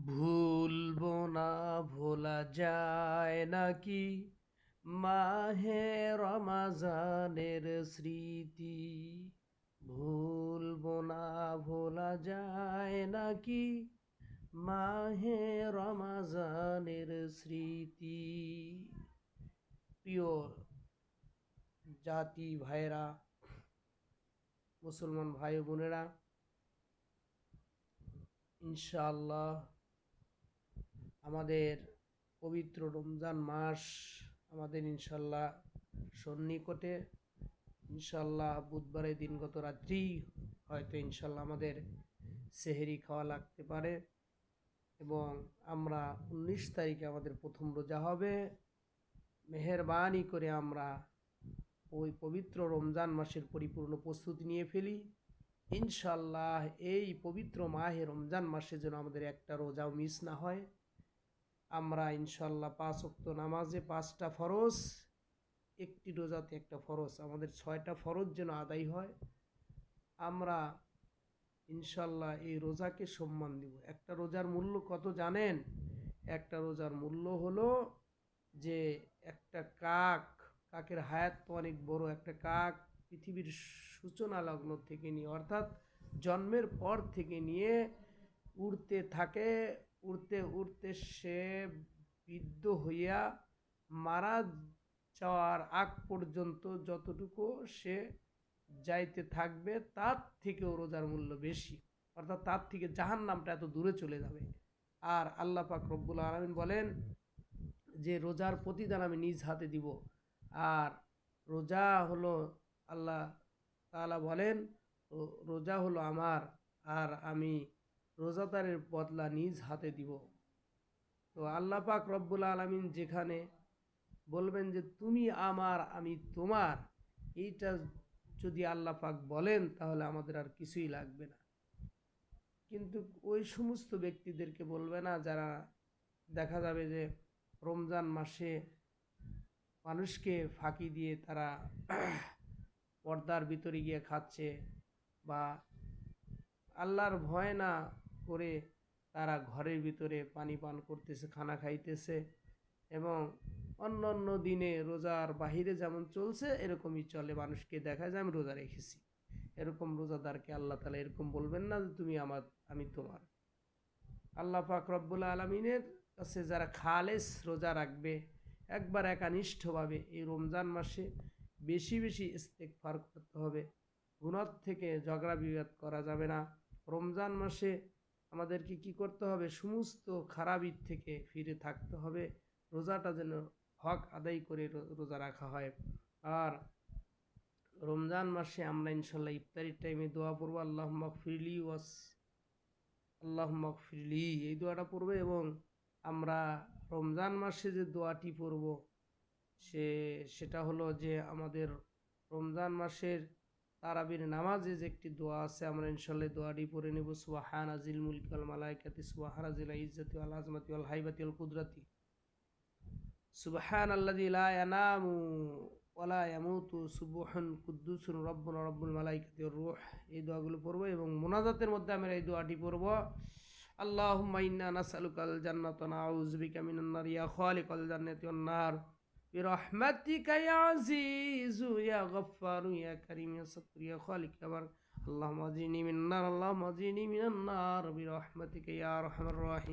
ভুলবো না, ভোলা যায় নাকি মাহে রমাজানের স্মৃতি। ভুলবো না, ভোলা যায় নাকি মাহে রমাজানের স্মৃতি। প্রিয় জাতি ভাইরা, মুসলমান ভাই বোনেরা, ইনশাআল্লাহ আমাদের পবিত্র রমজান মাস আমাদের ইনশাল্লাহ সন্নিকটে। ইনশাল্লাহ বুধবারের দিনগত রাত্রি হয়তো ইনশাল্লাহ আমাদের সেহেরি খাওয়া লাগতে পারে এবং আমরা 19 তারিখে আমাদের প্রথম রোজা হবে। মেহেরবানি করে আমরা ওই পবিত্র রমজান মাসের পরিপূর্ণ প্রস্তুতি নিয়ে ফেলি। ইনশাল্লাহ এই পবিত্র মাহে রমজান মাসে যেন আমাদের একটা রোজাও মিস না হয়। আমরা ইনশাল্লাহ 5 ওয়াক্ত নামাজে 5টা ফরজ, একটি রোজাতে একটা ফরজ, আমাদের 6টা ফরজ যেন আদায় হয়। আমরা ইনশাল্লাহ এই রোজাকে সম্মান দিব। একটা রোজার মূল্য কত জানেন? একটা রোজার মূল্য হলো যে একটা কাকের হায়াত তো অনেক বড়। একটা কাক পৃথিবীর সূচনা লগ্ন থেকে নিয়ে, অর্থাৎ জন্মের পর থেকে নিয়ে উড়তে থাকে, উড়তে উড়তে সে বৃদ্ধ হইয়া মারা যাওয়ার আগ পর্যন্ত যতটুকু সে যাইতে থাকবে তার থেকেও রোজার মূল্য বেশি, অর্থাৎ তার থেকে জাহান্নামটা এত দূরে চলে যাবে। আর আল্লাহ পাক রব্বুল আলামিন বলেন যে রোজার প্রতিদান আমি নিজ হাতে দিব। আর রোজা হলো, আল্লাহ তাআলা বলেন রোজা হলো আমার, আর আমি রোজাদারের বদলা নিজ হাতে দিব। তো আল্লাহ পাক রব্বুল আলামিন যেখানে বলবেন যে তুমি আমার আমি তোমার, এইটা যদি আল্লাহ পাক বলেন তাহলে আমাদের আর কিছুই লাগবে না। কিন্তু ওই সমস্ত ব্যক্তিদেরকে বলবে না যারা দেখা যাবে যে রমজান মাসে মানুষকে ফাঁকি দিয়ে তারা পর্দার ভিতরে গিয়ে খাচ্ছে, বা আল্লাহর ভয় না করে তারা ঘরের ভিতরে পানি পান করতেছে, খানা খাইতেছে, এবং অন্য অন্য দিনে রোজার বাহিরে যেমন চলছে এরকমই চলে, মানুষকে দেখা যায় আমি রোজা রেখেছি। এরকম রোজাদারকে আল্লাহ তাআলা এরকম বলবেন না যে তুমি আমার আমি তোমার। আল্লাহ পাক রব্বুল আলামিনের কাছে যারা খালেস রোজা রাখবে, একবার একানিষ্ঠভাবে এই রমজান মাসে বেশি বেশি ইস্তেগফার করতে হবে। গুনাহ থেকে ঝগড়া বিবাদ করা যাবে না। রমজান মাসে আমাদেরকে কি করতে হবে? সমস্ত খারাপি থেকে ফিরে থাকতে হবে। রোজাটা যেন হক আদায় করে রোজা রাখা হয়। আর রমজান মাসে আমরা ইনশাল্লাহ ইফতারির টাইমে দোয়া পড়বো, আল্লাহুম্মা গফিরলি, এই দোয়াটা পড়বে। এবং আমরা রমজান মাসে যে দোয়াটি পড়ব সেটা হলো যে আমাদের রমজান মাসের তারাবির নামাজে যে একটি দোয়া আছে, আমরা ইনশাল্লাহ দোয়াটি পড়ে নেব। সুবহানা জিল মুলকি ওয়াল মালাইকাতি, সুবহানা জিল ইজ্জতি ওয়াল আজমাতি ওয়াল হাইবাতি ওয়াল কুদরাতি, সুবহানাল্লাযী লা ইয়ানামু ওয়ালা ইয়ামুতু, সুবহুন কুদ্দুসুন রব্বুনা রব্বুল মালাইকাতি ওয়ার রূহ। এই দোয়াগুলো পড়বো এবং মুনাজাতের মধ্যে আমরা এই দোয়াটি পড়বো, আল্লাহুম্মা ইন্না নাসআলুকাল জান্নাতা ওয়া নাউযু বিকা মিনান নার, ইয়া খালিকাল জান্নাতি ওয়ান নার, বিরহমাতিকা ইয়া আজিজু ইয়া গফফারু ইয়া কারীম ইয়া সাত্তার ইয়া খালিক ইয়া বার। আল্লাহুম্মা আজরিনি মিনান নার, আল্লাহুম্মা আজরিনি মিনান নার বিরহমাতিকা ইয়া আরহামার রাহিম।